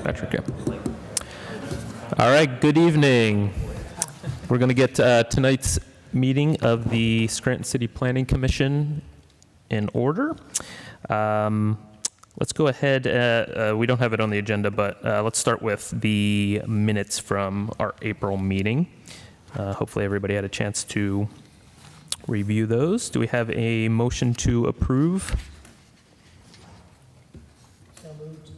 Patrick, yeah. All right, good evening. We're going to get tonight's meeting of the Scranton City Planning Commission in order. Let's go ahead. We don't have it on the agenda, but let's start with the minutes from our April meeting. Hopefully everybody had a chance to review those. Do we have a motion to approve? So moved.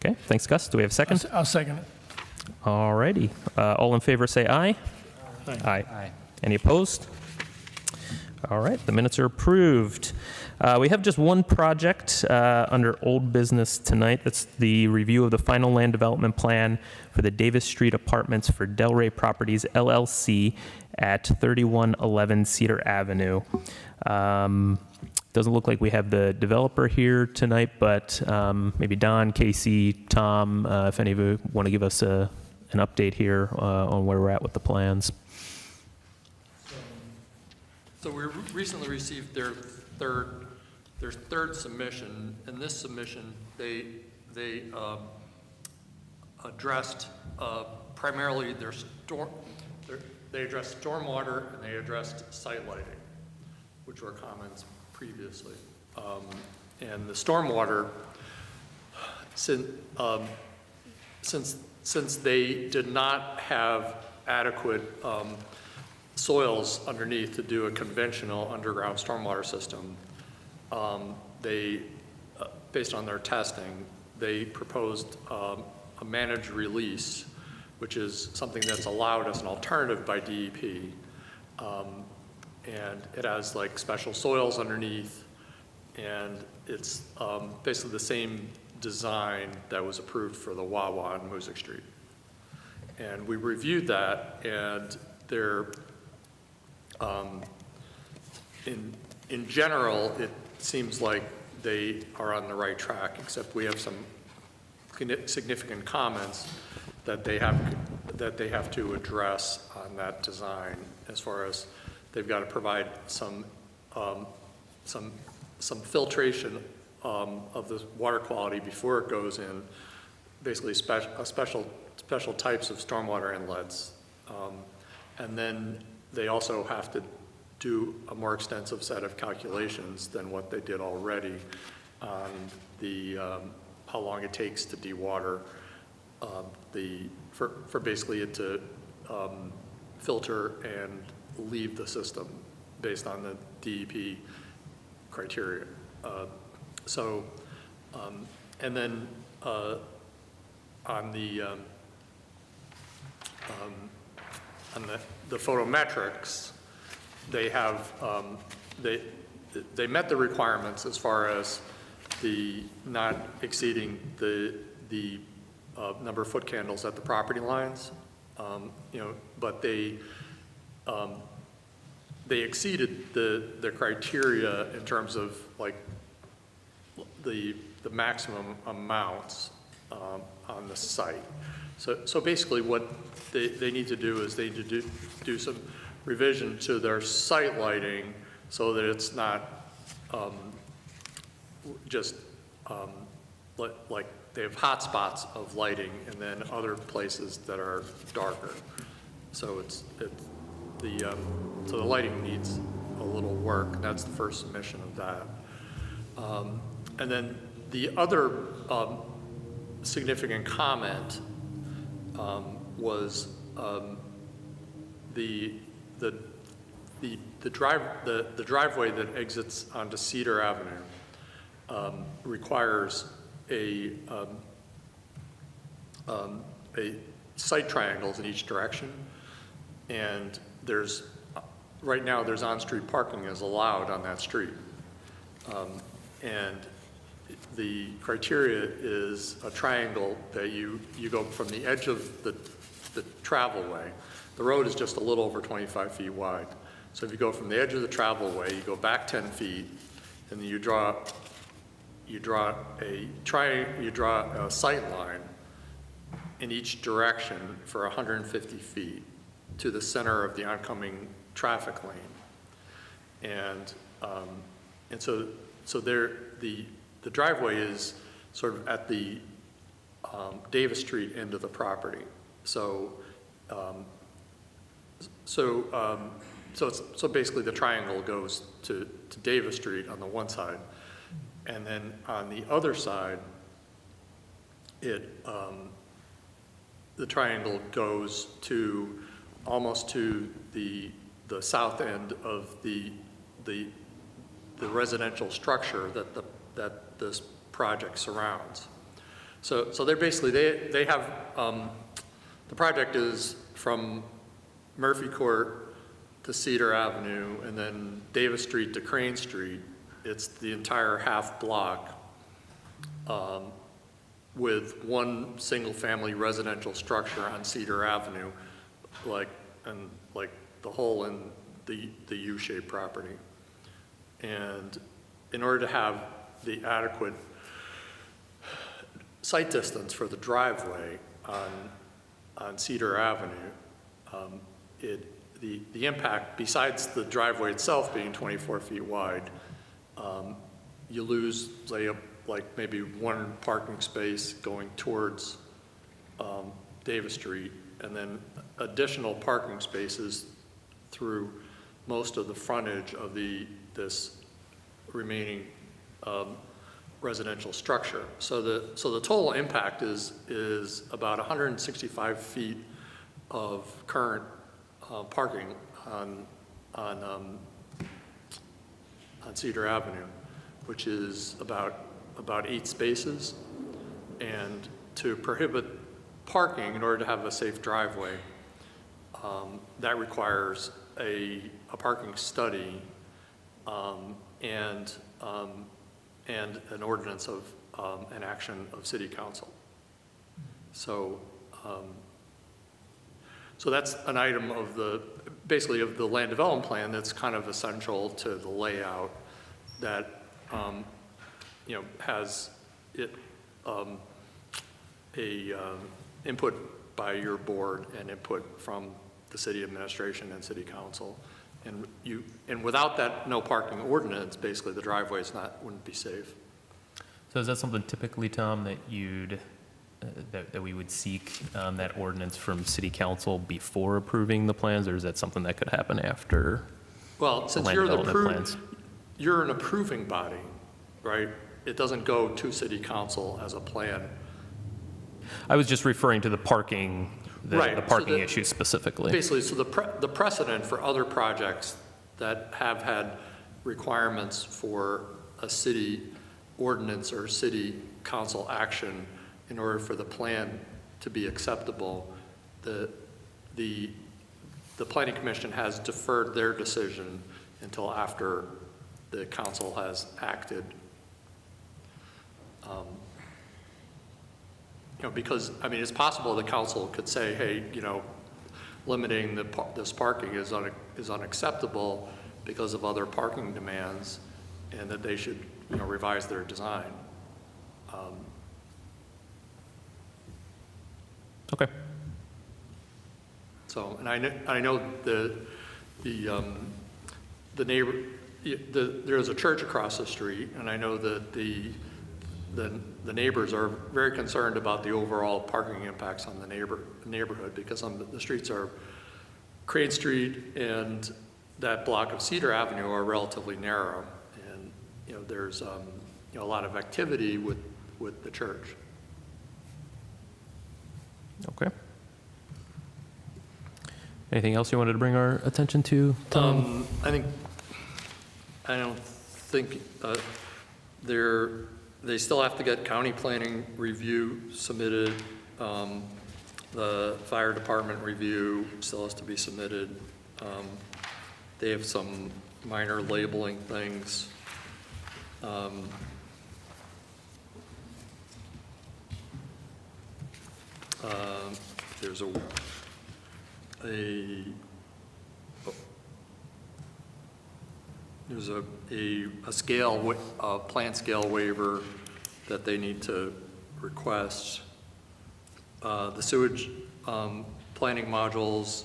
Okay, thanks, Gus. Do we have a second? I'll second it. All righty. All in favor say aye. Aye. Aye. Any opposed? All right, the minutes are approved. We have just one project under old business tonight. That's the review of the final land development plan for the Davis Street Apartments for Delray Properties, LLC at 3111 Cedar Avenue. Doesn't look like we have the developer here tonight, but maybe Don, Casey, Tom, if any of you want to give us an update here on where we're at with the plans. So we recently received their third submission. In this submission, they addressed primarily they addressed stormwater and they addressed site lighting, which were comments previously. And the stormwater, since they did not have adequate soils underneath to do a conventional underground stormwater system, they, based on their testing, they proposed a managed release, which is something that's allowed as an alternative by DEP. And it has like special soils underneath, and it's basically the same design that was approved for the Wawa on Music Street. And we reviewed that, and they're, in general, it seems like they are on the right track, except we have some significant comments that they have to address on that design, as far as they've got to provide some filtration of the water quality before it goes in, basically special types of stormwater inlets, and then they also have to do a more extensive set of calculations than what they did already on the how long it takes to dewater for basically it to filter and leave the system based on the DEP criteria. And then on the photometrics, they have they met the requirements as far as the not exceeding the number of foot candles at the property lines, but they exceeded the criteria in terms of like the maximum amounts on the site. So basically what they need to do is they need to do some revision to their site lighting so that it's not just like they have hot spots of lighting and then other places that are darker. So the lighting needs a little work. That's the first submission of that. And then the other significant comment was the driveway that exits onto Cedar Avenue requires a site triangles in each direction, and right now there's on-street parking is allowed on that street, and the criteria is a triangle that you go from the edge of the travel way. The road is just a little over 25 feet wide. So if you go from the edge of the travel way, you go back 10 feet, and then you draw a sight line in each direction for 150 feet to the center of the oncoming traffic lane. And so there the driveway is sort of at the Davis Street into the property. So basically the triangle goes to Davis Street on the one side, and then on the other side, the triangle goes to almost to the south end of the residential structure that this project surrounds. So they're basically, they have, the project is from Murphy Court to Cedar Avenue, and then Davis Street to Crane Street. It's the entire half block with one single-family residential structure on Cedar Avenue, like the whole in the U-shaped property. And in order to have the adequate sight distance for the driveway on Cedar Avenue, the impact, besides the driveway itself being 24 feet wide, you lose, say, like maybe one parking space going towards Davis Street, and then additional parking spaces through most of the frontage of this remaining residential structure. So the total impact is about 165 feet of current parking on Cedar Avenue, which is about 8 spaces. And to prohibit parking in order to have a safe driveway, that requires a parking study and an ordinance of an action of City Council. So that's an item of basically of the land development plan that's kind of essential to the layout that has input by your board and input from the city administration and City Council. And without that no parking ordinance, basically the driveway wouldn't be safe. So is that something typically, Tom, that that we would seek that ordinance from City Council before approving the plans, or is that something that could happen after? Well, since you're an approving body, right? It doesn't go to City Council as a plan. I was just referring to the parking, Right. the parking issue specifically. Basically, so the precedent for other projects that have had requirements for a city ordinance or City Council action in order for the plan to be acceptable, the Planning Commission has deferred their decision until after the council has acted. Because, I mean, it's possible the council could say, hey, limiting this parking is unacceptable because of other parking demands, and that they should, revise their design. Okay. So, and I know the neighbor, there's a church across the street, and I know that the neighbors are very concerned about the overall parking impacts on the neighborhood, because the streets are Crane Street and that block of Cedar Avenue are relatively narrow, and there's a lot of activity with the church. Okay. Anything else you wanted to bring our attention to, Tom? I don't think they still have to get county planning review submitted. The fire department review still has to be submitted. They have some minor labeling things. There's a scale, plant scale waiver that they need to request. The sewage planning modules,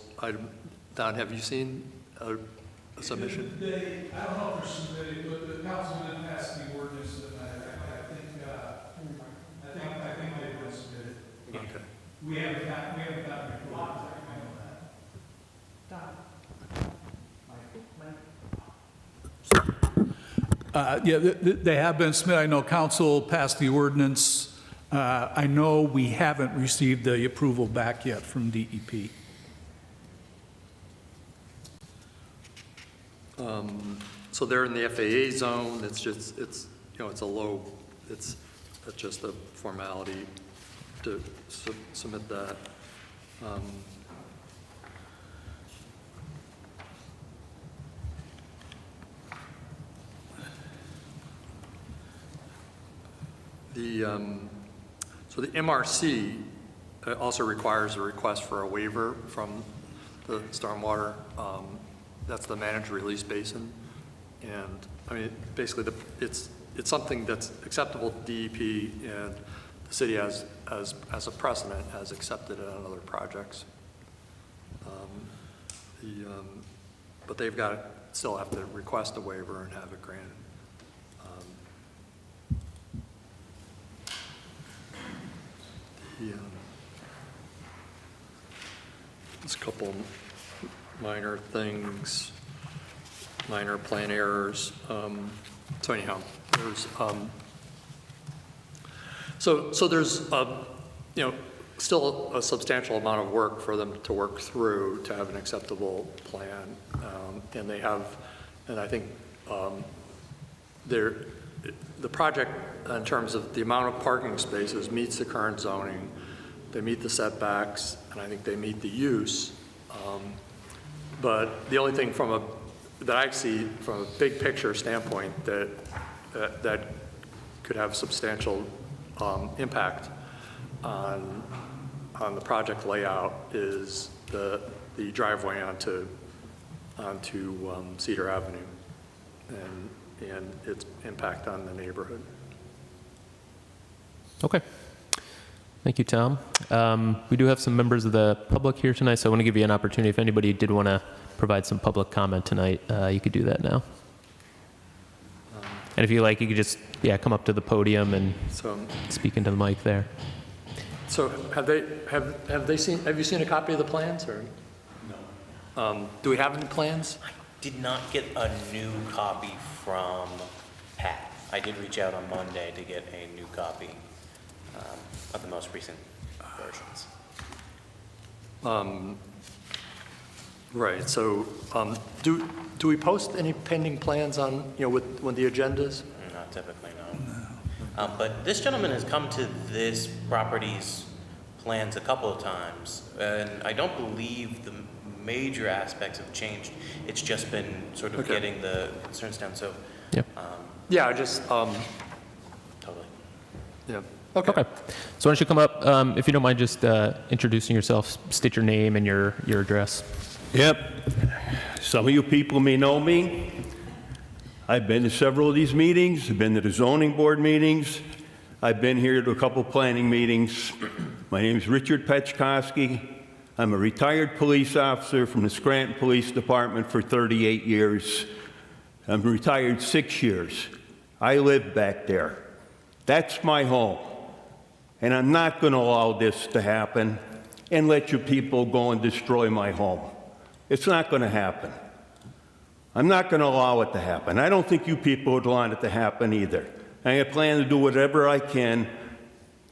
Don, have you seen a submission? I don't know if they're submitted, but the council didn't pass the ordinance that I think they've been submitted. We haven't gotten approval, I know that. Yeah, they have been submitted. I know council passed the ordinance. I know we haven't received the approval back yet from DEP. So they're in the FAA zone. It's just, it's a low, it's just a formality to submit that. So the MRC also requires a request for a waiver from the stormwater. That's the managed release basin. And I mean, basically it's something that's acceptable to DEP, and the city as a precedent has accepted it on other projects. But they've got to still have to request a waiver and have it granted. There's a couple minor things, minor plan errors. So anyhow, there's so there's still a substantial amount of work for them to work through to have an acceptable plan, and they have, and I think the project in terms of the amount of parking spaces meets the current zoning. They meet the setbacks, and I think they meet the use. But the only thing that I see from a big picture standpoint that could have substantial impact on the project layout is the driveway onto Cedar Avenue and its impact on the neighborhood. Okay. Thank you, Tom. We do have some members of the public here tonight, so I want to give you an opportunity. If anybody did want to provide some public comment tonight, you could do that now. And if you like, you could just, come up to the podium and speak into the mic there. So have you seen a copy of the plans, or? No. Do we have any plans? I did not get a new copy from Pat. I did reach out on Monday to get a new copy of the most recent versions. Right. So do we post any pending plans on with the agendas? Not typically, no. But this gentleman has come to this property's plans a couple of times, and I don't believe the major aspects have changed. It's just been sort of getting the concerns down. So, Yep. Yeah, I just totally. yeah. Okay. So why don't you come up, if you don't mind just introducing yourself, state your name and your address. Yep. Some of you people may know me. I've been to several of these meetings. I've been to the zoning board meetings. I've been here to a couple planning meetings. My name is Richard Petchkowski. I'm a retired police officer from the Scranton Police Department for 38 years. I'm retired 6 years. I live back there. That's my home. And I'm not going to allow this to happen and let you people go and destroy my home. It's not going to happen. I'm not going to allow it to happen. I don't think you people would want it to happen either. I plan to do whatever I can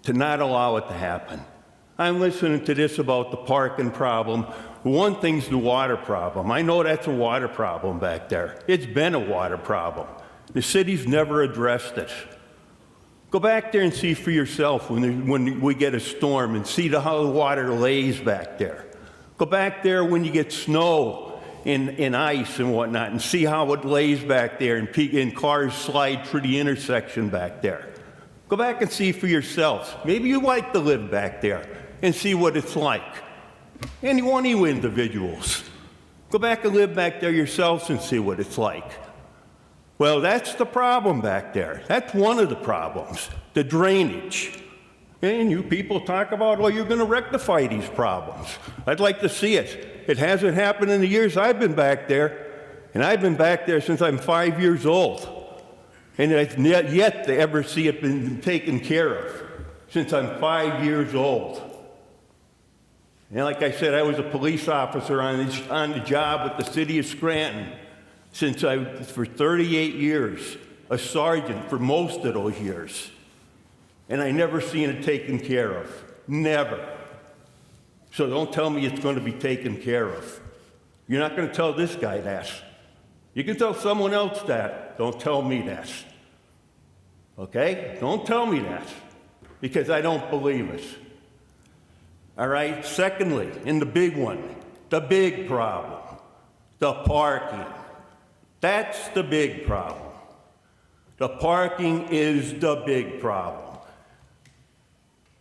to not allow it to happen. I'm listening to this about the parking problem. One thing's the water problem. I know that's a water problem back there. It's been a water problem. The city's never addressed it. Go back there and see for yourself when we get a storm and see how the water lays back there. Go back there when you get snow and ice and whatnot and see how it lays back there and cars slide through the intersection back there. Go back and see for yourselves. Maybe you like to live back there and see what it's like. Any one of you individuals. Go back and live back there yourselves and see what it's like. Well, that's the problem back there. That's one of the problems, the drainage. And you people talk about, well, you're going to rectify these problems. I'd like to see it. It hasn't happened in the years I've been back there, and I've been back there since I'm 5 years old. And I've yet to ever see it been taken care of since I'm 5 years old. And like I said, I was a police officer on the job with the city of Scranton for 38 years, a sergeant for most of those years. And I never seen it taken care of. Never. So don't tell me it's going to be taken care of. You're not going to tell this guy that. You can tell someone else that. Don't tell me that. Okay? Don't tell me that, because I don't believe it. All right? Secondly, in the big one, the big problem, the parking. That's the big problem. The parking is the big problem.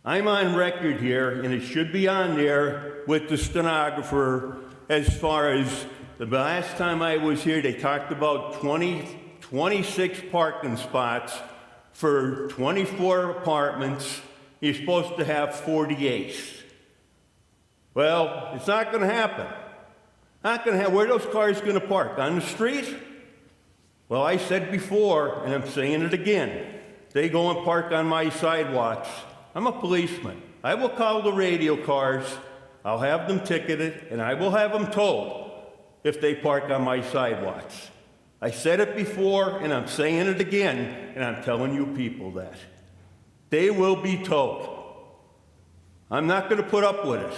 I'm on record here, and it should be on there with the stenographer, as far as the last time I was here, they talked about 26 parking spots for 24 apartments. You're supposed to have 48. Well, it's not going to happen. Not going to happen. Where are those cars going to park? On the street? Well, I said before, and I'm saying it again, they go and park on my sidewalks. I'm a policeman. I will call the radio cars, I'll have them ticketed, and I will have them towed if they park on my sidewalks. I said it before, and I'm saying it again, and I'm telling you people that. They will be towed. I'm not going to put up with it.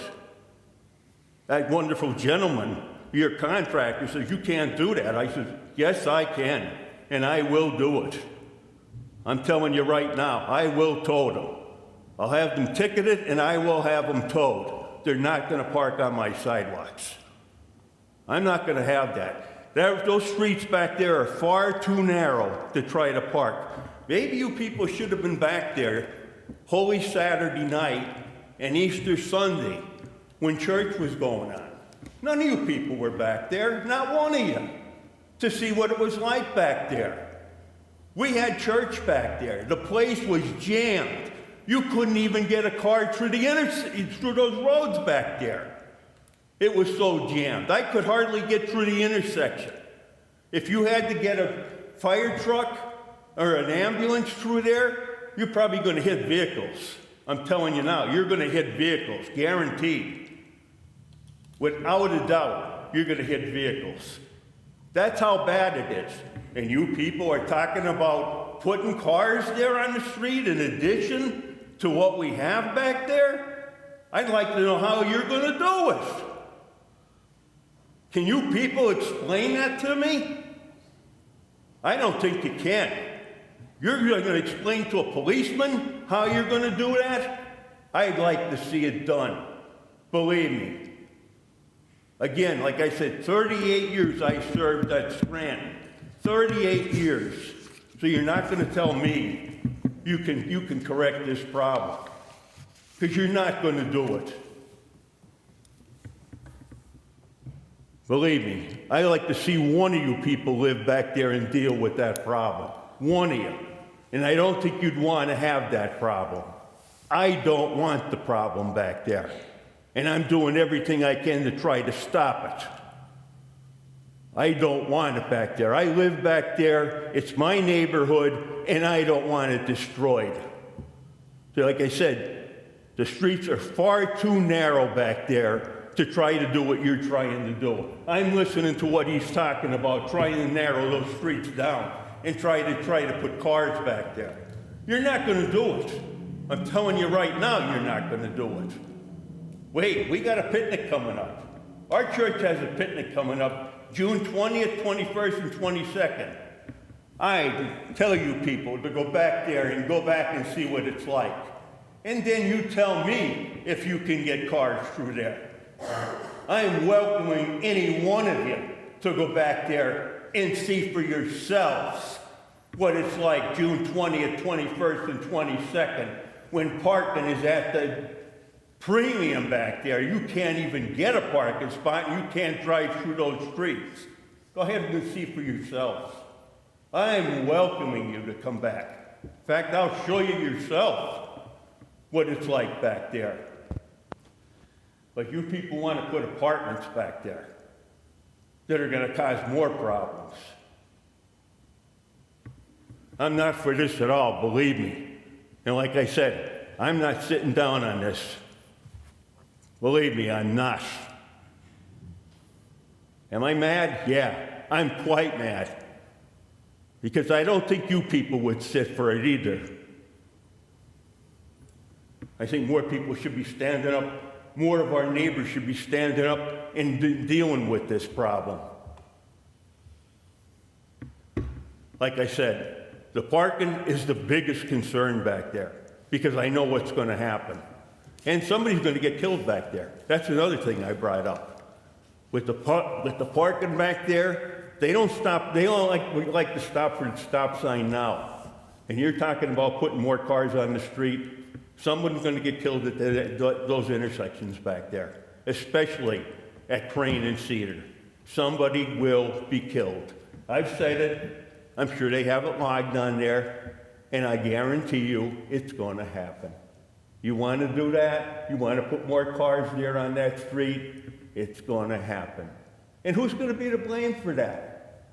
That wonderful gentleman, your contractor, says, you can't do that. I said, yes, I can, and I will do it. I'm telling you right now, I will tow them. I'll have them ticketed, and I will have them towed. They're not going to park on my sidewalks. I'm not going to have that. Those streets back there are far too narrow to try to park. Maybe you people should have been back there Holy Saturday night and Easter Sunday when church was going on. None of you people were back there, not one of you, to see what it was like back there. We had church back there. The place was jammed. You couldn't even get a car through those roads back there. It was so jammed. I could hardly get through the intersection. If you had to get a fire truck or an ambulance through there, you're probably going to hit vehicles. I'm telling you now, you're going to hit vehicles, guaranteed. Without a doubt, you're going to hit vehicles. That's how bad it is. And you people are talking about putting cars there on the street in addition to what we have back there? I'd like to know how you're going to do it. Can you people explain that to me? I don't think you can. You're going to explain to a policeman how you're going to do that? I'd like to see it done. Believe me. Again, like I said, 38 years I served at Scranton. 38 years. So you're not going to tell me you can correct this problem, because you're not going to do it. Believe me, I like to see one of you people live back there and deal with that problem. One of you. And I don't think you'd want to have that problem. I don't want the problem back there. And I'm doing everything I can to try to stop it. I don't want it back there. I live back there. It's my neighborhood, and I don't want it destroyed. So like I said, the streets are far too narrow back there to try to do what you're trying to do. I'm listening to what he's talking about, trying to narrow those streets down and try to put cars back there. You're not going to do it. I'm telling you right now, you're not going to do it. Wait, we got a picnic coming up. Our church has a picnic coming up June 20th, 21st, and 22nd. I tell you people to go back there and go back and see what it's like. And then you tell me if you can get cars through there. I'm welcoming any one of you to go back there and see for yourselves what it's like June 20th, 21st, and 22nd when parking is at the premium back there. You can't even get a parking spot, and you can't drive through those streets. Go ahead and see for yourselves. I'm welcoming you to come back. In fact, I'll show you yourself what it's like back there. But you people want to put apartments back there that are going to cause more problems. I'm not for this at all, believe me. And like I said, I'm not sitting down on this. Believe me, I'm not. Am I mad? Yeah, I'm quite mad. Because I don't think you people would sit for it either. I think more people should be standing up, more of our neighbors should be standing up and dealing with this problem. Like I said, the parking is the biggest concern back there because I know what's going to happen. And somebody's going to get killed back there. That's another thing I brought up. With the parking back there, they don't stop. They don't like to stop for the stop sign now. And you're talking about putting more cars on the street. Someone's going to get killed at those intersections back there, especially at Crane and Cedar. Somebody will be killed. I've said it. I'm sure they have it logged on there, and I guarantee you it's going to happen. You want to do that? You want to put more cars there on that street? It's going to happen. And who's going to be to blame for that?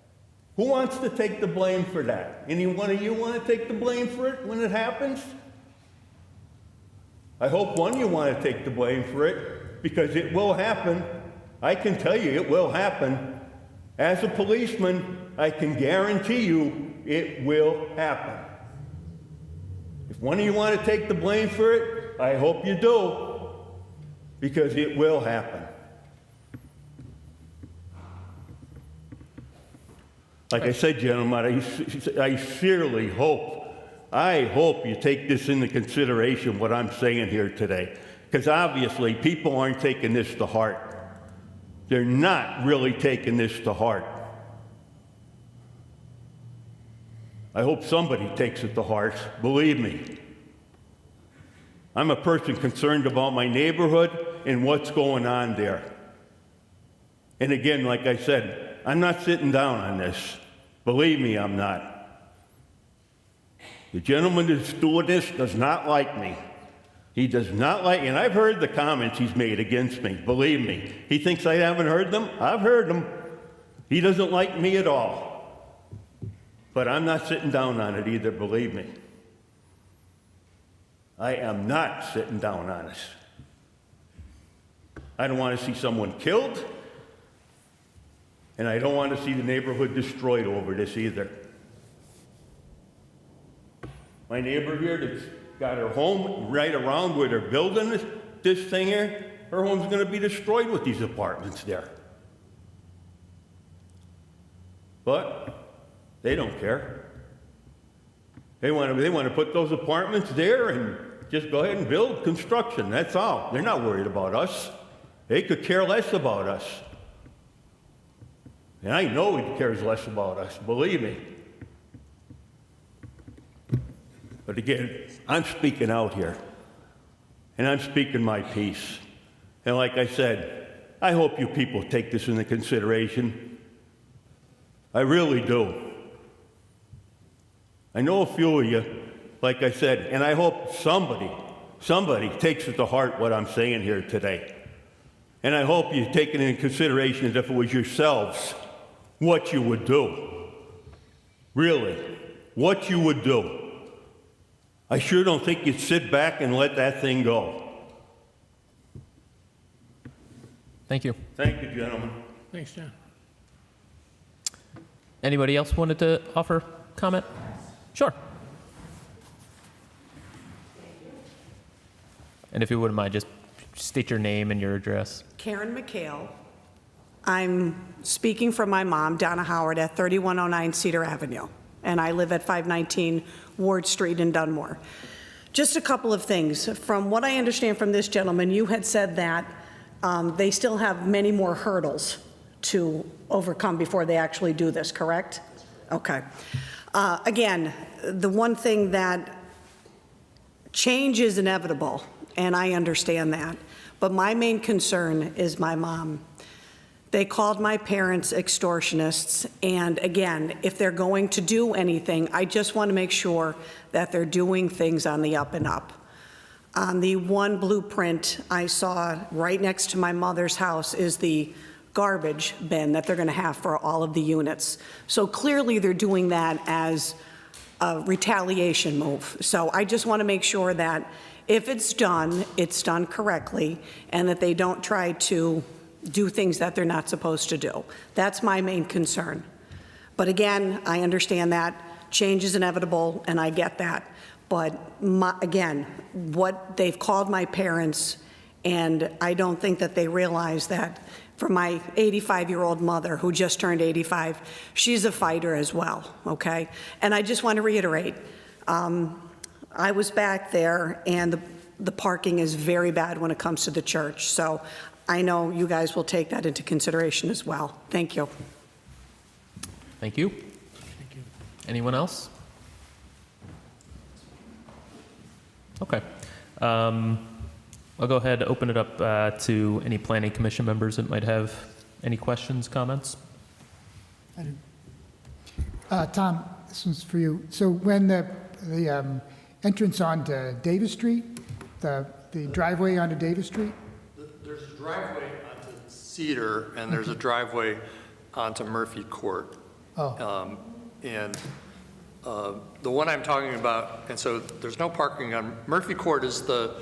Who wants to take the blame for that? Any one of you want to take the blame for it when it happens? I hope one of you want to take the blame for it, because it will happen. I can tell you it will happen. As a policeman, I can guarantee you it will happen. If one of you want to take the blame for it, I hope you do, because it will happen. Like I said, gentlemen, I sincerely hope, I hope you take this into consideration, what I'm saying here today, because obviously people aren't taking this to heart. They're not really taking this to heart. I hope somebody takes it to heart, believe me. I'm a person concerned about my neighborhood and what's going on there. And again, like I said, I'm not sitting down on this. Believe me, I'm not. The gentleman that's doing this does not like me. He does not like, and I've heard the comments he's made against me, believe me. He thinks I haven't heard them. I've heard them. He doesn't like me at all. But I'm not sitting down on it either, believe me. I am not sitting down on it. I don't want to see someone killed, and I don't want to see the neighborhood destroyed over this either. My neighbor here that's got her home right around where they're building this thing here, her home's going to be destroyed with these apartments there. But they don't care. They want to put those apartments there and just go ahead and build construction. That's all. They're not worried about us. They could care less about us. And I know he cares less about us, believe me. But again, I'm speaking out here, and I'm speaking my piece. And like I said, I hope you people take this into consideration. I really do. I know a few of you, like I said, and I hope somebody takes it to heart what I'm saying here today. And I hope you take it into consideration as if it was yourselves, what you would do. Really, what you would do. I sure don't think you'd sit back and let that thing go. Thank you. Thank you, gentlemen. Thanks, John. Anybody else wanted to offer comment? Sure. And if you wouldn't mind, just state your name and your address. Karen McHale. I'm speaking for my mom, Donna Howard, at 3109 Cedar Avenue, and I live at 519 Ward Street in Dunmore. Just a couple of things. From what I understand from this gentleman, you had said that they still have many more hurdles to overcome before they actually do this, correct? Okay. Again, the one thing that change is inevitable, and I understand that, but my main concern is my mom. They called my parents extortionists, and again, if they're going to do anything, I just want to make sure that they're doing things on the up and up. On the one blueprint I saw right next to my mother's house is the garbage bin that they're going to have for all of the units. So clearly they're doing that as a retaliation move. So I just want to make sure that if it's done correctly, and that they don't try to do things that they're not supposed to do. That's my main concern. But again, I understand that change is inevitable, and I get that. But again, what they've called my parents, and I don't think that they realize that for my 85-year-old mother who just turned 85, she's a fighter as well, okay? And I just want to reiterate, I was back there, and the parking is very bad when it comes to the church. So I know you guys will take that into consideration as well. Thank you. Thank you. Anyone else? Okay. I'll go ahead and open it up to any planning commission members that might have any questions, comments. Tom, this one's for you. So when the entrance onto Davis Street, the driveway onto Davis Street? There's a driveway onto Cedar, and there's a driveway onto Murphy Court. Oh, And the one I'm talking about, and so there's no parking on, Murphy Court is the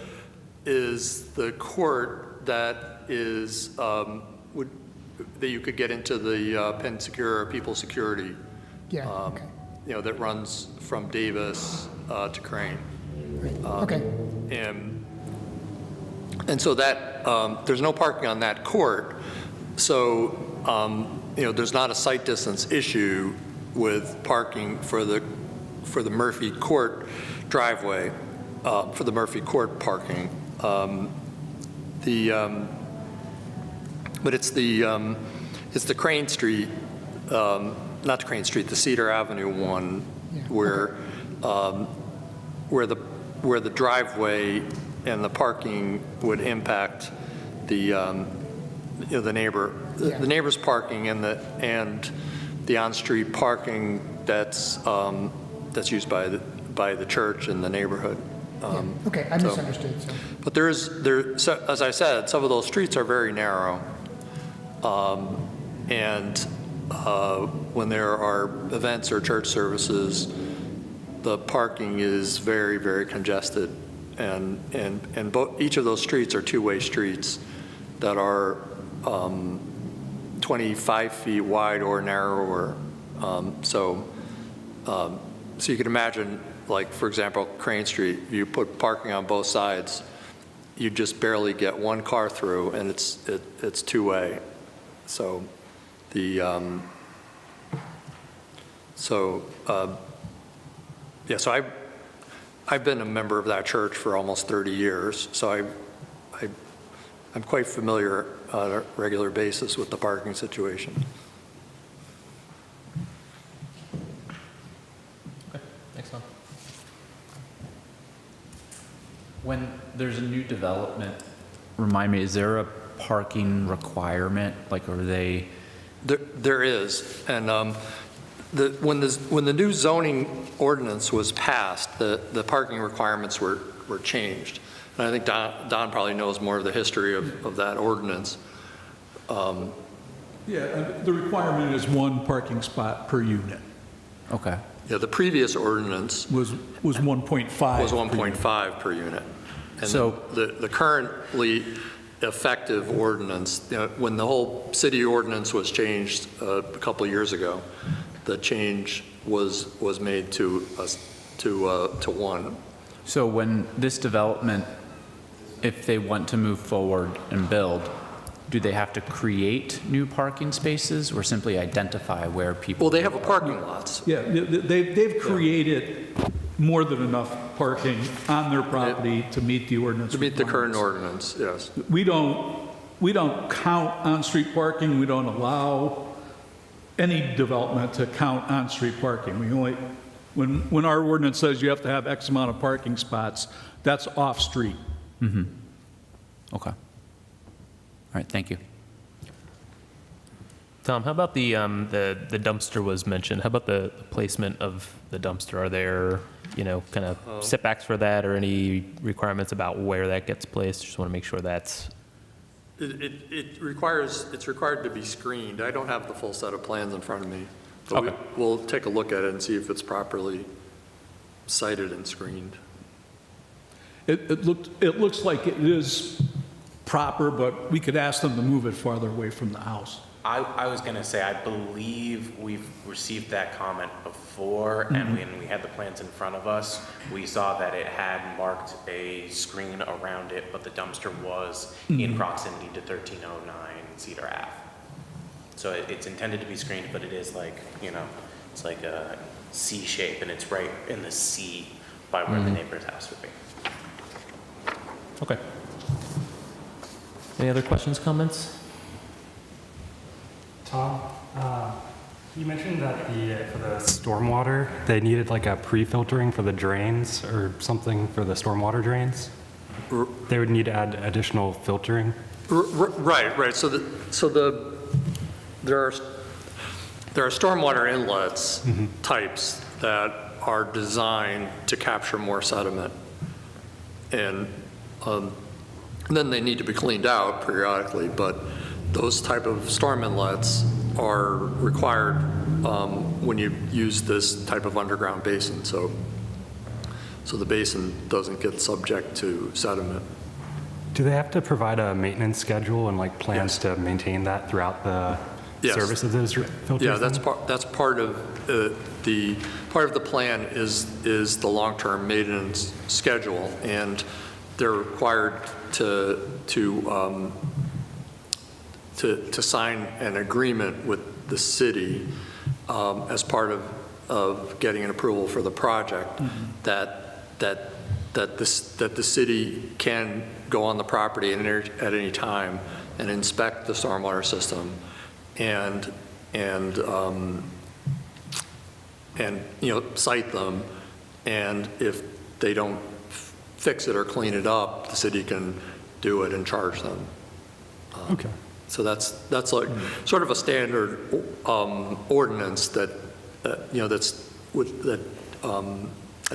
court that is, that you could get into the Penn Secure, People Security. yeah, okay. You know, that runs from Davis to Crane. Okay, And so that, there's no parking on that court, so, you know, there's not a sight distance issue with parking for the Murphy Court driveway, for the Murphy Court parking. But it's the Crane Street, not the Crane Street, the Cedar Avenue one, Yeah, where the driveway and the parking would impact the, you know, the neighbor, Yeah. the neighbor's parking and the on-street parking that's used by the church and the neighborhood. yeah, okay, I so- misunderstood, so. But so, as I said, some of those streets are very narrow. And when there are events or church services, the parking is very, very congested. And each of those streets are two-way streets that are 25 feet wide or narrower. So you can imagine, like, for example, Crane Street, you put parking on both sides, you just barely get one car through, and it's two-way. So so I've been a member of that church for almost 30 years, so I'm quite familiar on a regular basis with the parking situation. Okay, thanks, Tom. When there's a new development, remind me, is there a parking requirement? Like, are they? There is, and when the new zoning ordinance was passed, the parking requirements were changed. And I think Don probably knows more of the history of that ordinance. Yeah, the requirement is one parking spot per unit. Okay. Yeah, the previous ordinance Was 1.5. was 1.5 per unit. And So- the currently effective ordinance, you know, when the whole city ordinance was changed a couple of years ago, the change was made to one. So when this development, if they want to move forward and build, do they have to create new parking spaces or simply identify where people? Well, they have a parking lots. Yeah, they've created more than enough parking on their property to meet the ordinance To meet the current requirements. ordinance, yes. We don't count on-street parking. We don't allow any development to count on-street parking. We only, when our ordinance says you have to have X amount of parking spots, that's off-street. Okay. All right, thank you. Tom, how about the dumpster was mentioned? How about the placement of the dumpster? Are there, you know, kind of setbacks for that or any requirements about where that gets placed? Just want to make sure that's. It's required to be screened. I don't have the full set of plans in front of me. But Okay. we'll take a look at it and see if it's properly sited and screened. it looks like it is proper, but we could ask them to move it farther away from the house. I was gonna say, I believe we've received that comment before, and when we had the plans in front of us, we saw that it had marked a screen around it, but the dumpster was in proximity to 1309 Cedar Ave. So it's intended to be screened, but it is like, you know, it's like a C shape, and it's right in the C by where the neighbor's house would be. Okay. Any other questions, comments? Tom, you mentioned that for the stormwater, they needed like a pre-filtering for the drains or something for the stormwater drains. They would need to add additional filtering. Right. So there are stormwater inlets types that are designed to capture more sediment, and then they need to be cleaned out periodically. But those type of storm inlets are required when you use this type of underground basin. So the basin doesn't get subject to sediment. Do they have to provide a maintenance schedule and like plans to maintain that throughout the service of those filters? Yeah, that's part of the plan is the long-term maintenance schedule, and they're required to sign an agreement with the city as part of getting an approval for the project, that the city can go on the property at any time and inspect the stormwater system and cite them, and if they don't fix it or clean it up, the city can do it and charge them. Okay. So that's like sort of a standard ordinance that a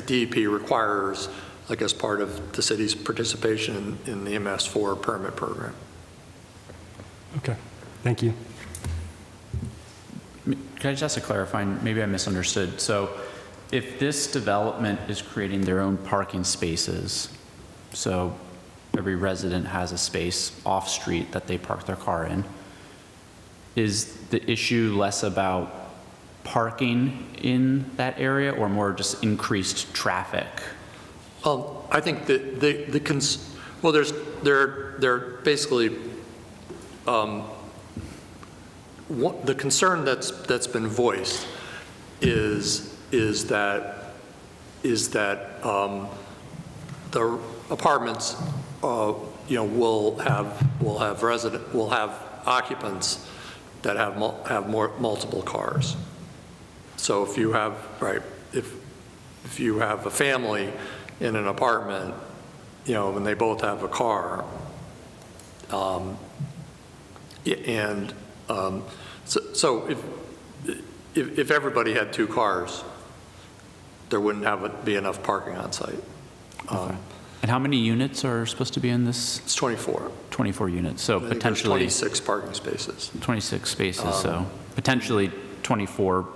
DEP requires, like as part of the city's participation in the MS4 permit program. Okay. Thank you. Can I just ask a clarifying, maybe I misunderstood. So if this development is creating their own parking spaces, so every resident has a space off-street that they park their car in, is the issue less about parking in that area or more just increased traffic? I think that they're basically the concern that's been voiced is that the apartments will have occupants that have multiple cars. So if you have if you have a family in an apartment, and they both have a car, so if everybody had two cars, there wouldn't be enough parking on site. Okay. And how many units are supposed to be in this? It's 24. 24 units, so I think there's potentially 26 parking spaces. 26 spaces, so potentially 24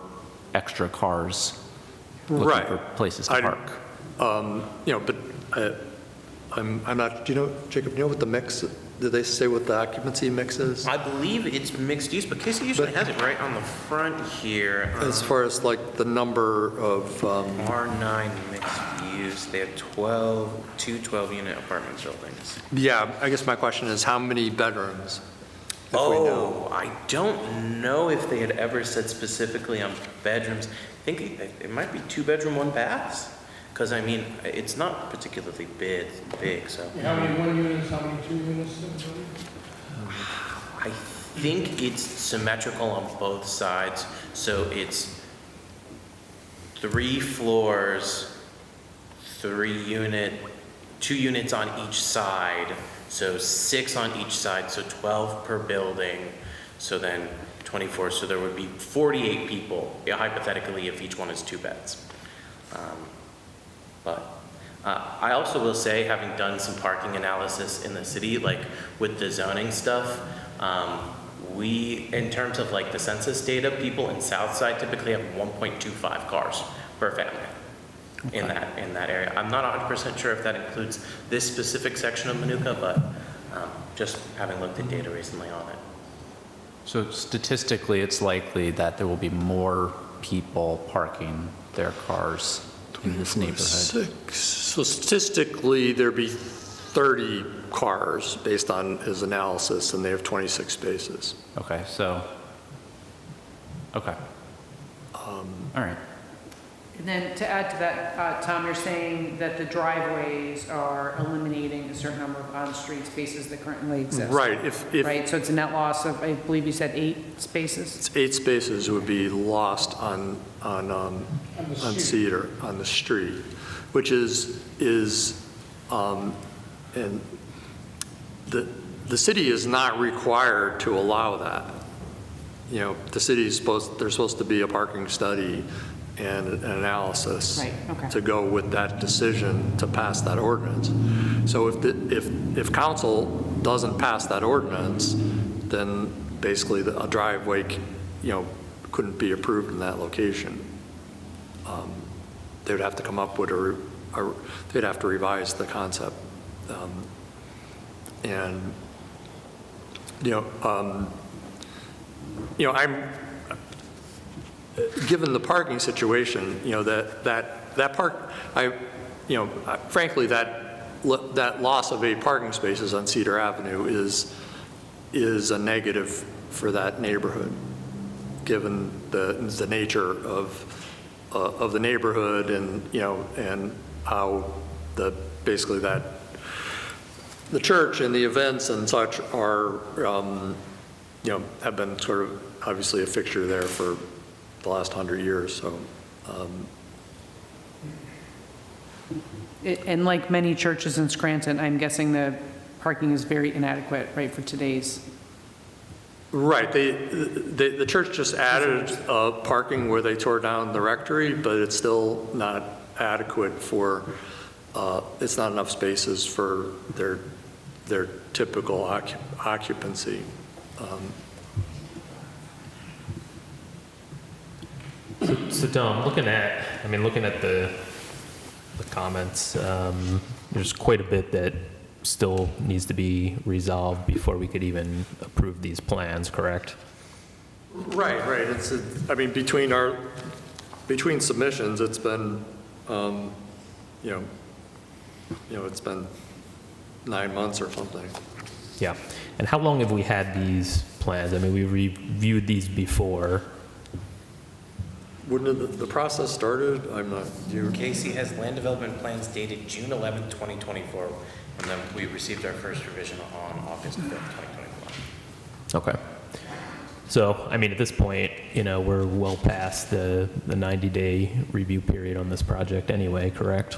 extra cars looking for places to park. But I'm not, Jacob, do you know what the mix, did they say what the occupancy mix is? I believe it's mixed use, but Casey usually has it right on the front here. As far as like the number of, R9 mixed use, they have two 12-unit apartment buildings. yeah, I guess my question is how many bedrooms? If we know. I don't know if they had ever said specifically on bedrooms. I think it might be 2-bedroom, 1-baths. Because, I mean, it's not particularly big, so. How many 1 units, how many 2 units? I think it's symmetrical on both sides. So it's 3 floors, 2 units on each side. So 6 on each side, so 12 per building. So then 24, so there would be 48 people, hypothetically, if each one is 2 beds. But I also will say, having done some parking analysis in the city, like with the zoning stuff, we, in terms of like the census data, people in Southside typically have 1.25 cars per family. in that area. I'm not 100% sure if that includes this specific section of Manuka, but just having looked at data recently on it. So statistically, it's likely that there will be more people parking their cars in this neighborhood. So statistically, there'd be 30 cars based on his analysis, and they have 26 spaces. Okay, so, okay. All right. And then to add to that, Tom, you're saying that the driveways are eliminating a certain number of on-street spaces that currently exist? Right, Right, so it's a net loss of, I believe you said 8 spaces? it's 8 spaces would be lost on Cedar, on the street, which is and the city is not required to allow that. You know, the city is there's supposed to be a parking study and an analysis Right, okay. to go with that decision to pass that ordinance. So if council doesn't pass that ordinance, then basically a driveway, couldn't be approved in that location. They would have to come up with they'd have to revise the concept. I'm, given the parking situation, that park, frankly, that loss of 8 parking spaces on Cedar Avenue is a negative for that neighborhood, given the nature of the neighborhood and how basically that the church and the events and such are, have been sort of obviously a fixture there for the last 100 years, so. And like many churches in Scranton, I'm guessing the parking is very inadequate, right, for today's? Right, the church just added parking where they tore down the rectory, but it's still not adequate for, it's not enough spaces for their typical occupancy. So Tom, looking at the comments, there's quite a bit that still needs to be resolved before we could even approve these plans, correct? Right. It's, between submissions, it's been, it's been 9 months or something. Yeah. And how long have we had these plans? I mean, we reviewed these before. Wouldn't the process started? I'm not. Casey has land development plans dated June 11th, 2024, and then we received our first revision on August 5th, 2024. Okay. So, I mean, at this point, we're well past the 90-day review period on this project anyway, correct?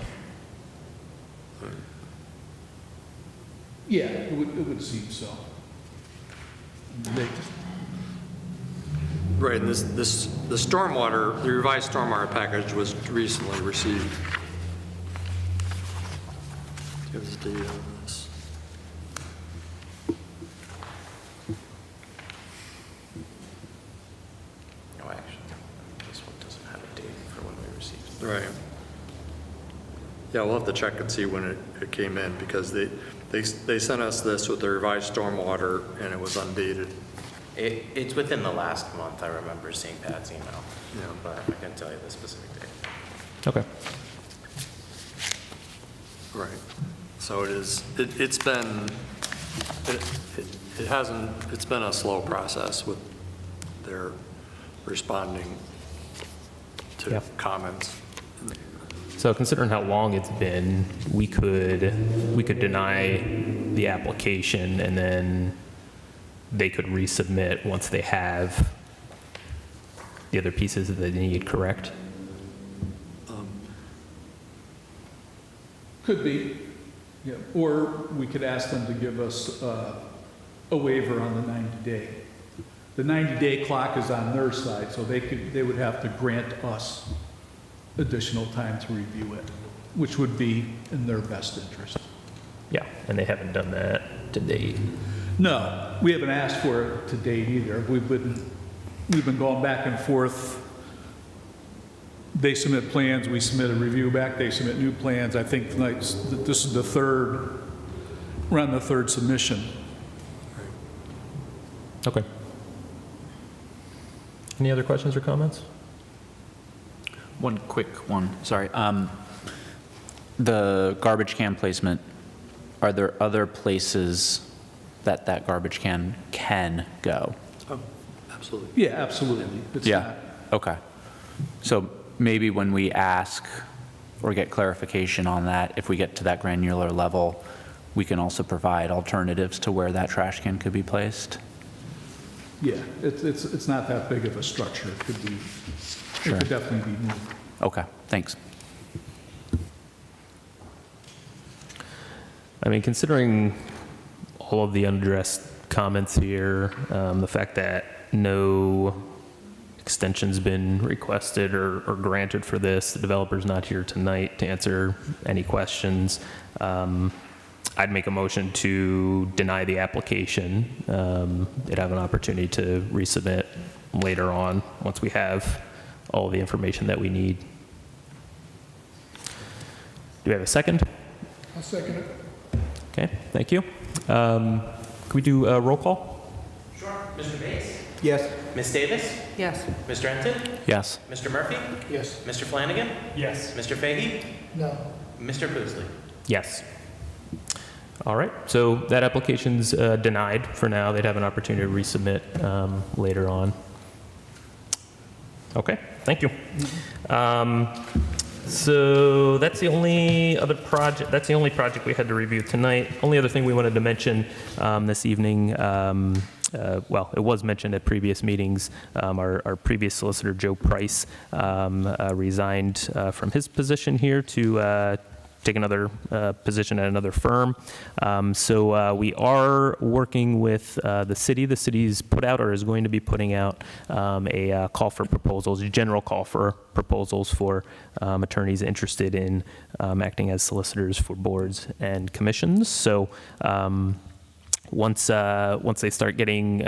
Yeah, it would seem so. Right, and the stormwater, the revised stormwater package was recently received. Give us the date on this. No, actually, this one doesn't have a date for when we received it. Right. Yeah, we'll have to check and see when it came in, because they sent us this with the revised stormwater, and it was undated. It's within the last month, I remember seeing Pat's email. Yeah. But I can't tell you the specific date. Okay. Right. So it's been a slow process with their responding to Yep. comments. So considering how long it's been, we could deny the application and then they could resubmit once they have the other pieces that they need, correct? Could be, yeah. Or we could ask them to give us a waiver on the 90-day. The 90-day clock is on their side, so they would have to grant us additional time to review it, which would be in their best interest. Yeah, and they haven't done that to date. No, we haven't asked for it to date either. We've been going back and forth they submit plans, we submit a review back, they submit new plans. I think like, this is we're on the third submission. Okay. Any other questions or comments? One quick one, sorry. The garbage can placement, are there other places that that garbage can go? Absolutely. Yeah, absolutely. It's Yeah, not- okay. So maybe when we ask or get clarification on that, if we get to that granular level, we can also provide alternatives to where that trash can could be placed? Yeah, it's not that big of a structure. It could be, Sure. it could definitely be moved. Okay, thanks. I mean, considering all of the unaddressed comments here, the fact that no extension's been requested or granted for this, the developer's not here tonight to answer any questions, I'd make a motion to deny the application. They'd have an opportunity to resubmit later on, once we have all the information that we need. Do we have a second? I'll second it. Okay, thank you. Can we do a roll call? Sure. Mr. Bates? Yes. Ms. Davis? Yes. Mr. Enten? Yes. Mr. Murphy? Yes. Mr. Flanagan? Yes. Mr. Fahey? No. Mr. Pousley? Yes. All right, so that application's denied for now. They'd have an opportunity to resubmit later on. Okay, thank you. So that's the only other project, that's the only project we had to review tonight. Only other thing we wanted to mention this evening, well, it was mentioned at previous meetings, our previous solicitor, Joe Price, resigned from his position here to take another position at another firm. So we are working with the city. The city's put out or is going to be putting out a call for proposals, a general call for proposals for attorneys interested in acting as solicitors for boards and commissions. So once they start getting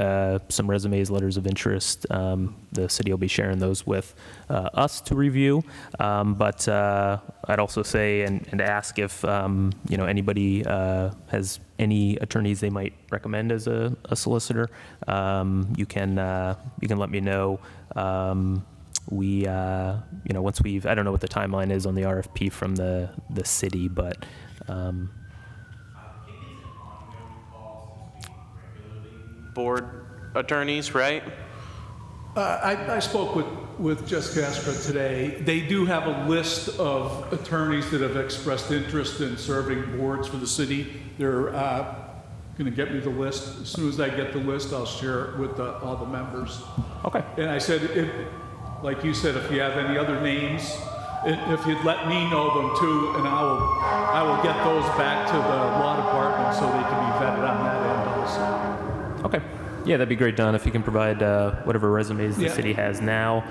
some resumes, letters of interest, the city will be sharing those with us to review. But I'd also say and ask if anybody has any attorneys they might recommend as a solicitor. You can let me know. Once we've, I don't know what the timeline is on the RFP from the city, but. Board attorneys, right? I spoke with Jessica Aspra today. They do have a list of attorneys that have expressed interest in serving boards for the city. They're going to get me the list. As soon as I get the list, I'll share it with all the members. Okay. And I said, like you said, if you have any other names, if you'd let me know them too, and I will get those back to the law department so they can be vetted on that end also. Okay. Yeah, that'd be great, Don, if you can provide whatever resumes the Yeah. city has now.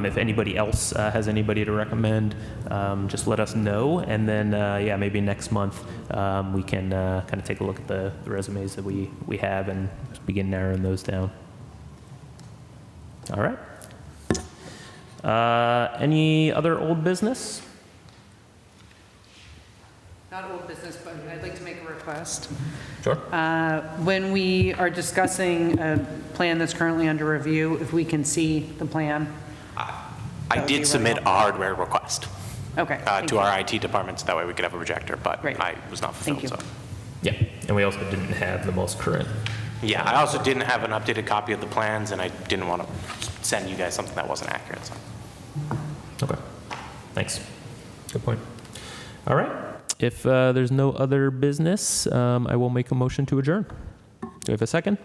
If anybody else has anybody to recommend, just let us know. And then, maybe next month we can kind of take a look at the resumes that we have and begin narrowing those down. All right. Any other old business? Not old business, but I'd like to make a request. Sure. When we are discussing a plan that's currently under review, if we can see the plan. I That would be did submit really a hardware request Okay. thank to you. our IT department, so that way we could have a projector, but Great. I was not Thank fulfilled, so. you. Yeah, and we also didn't have the most current. Yeah, I also didn't have an updated copy of the plans, and I didn't want to send you guys something that wasn't accurate, so. Okay. Thanks. Good point. All right. If there's no other business, I will make a motion to adjourn. Do we have a second?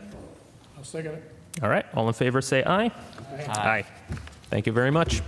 I'll second it. All right. All in favor, say aye. Aye. Thank you very much.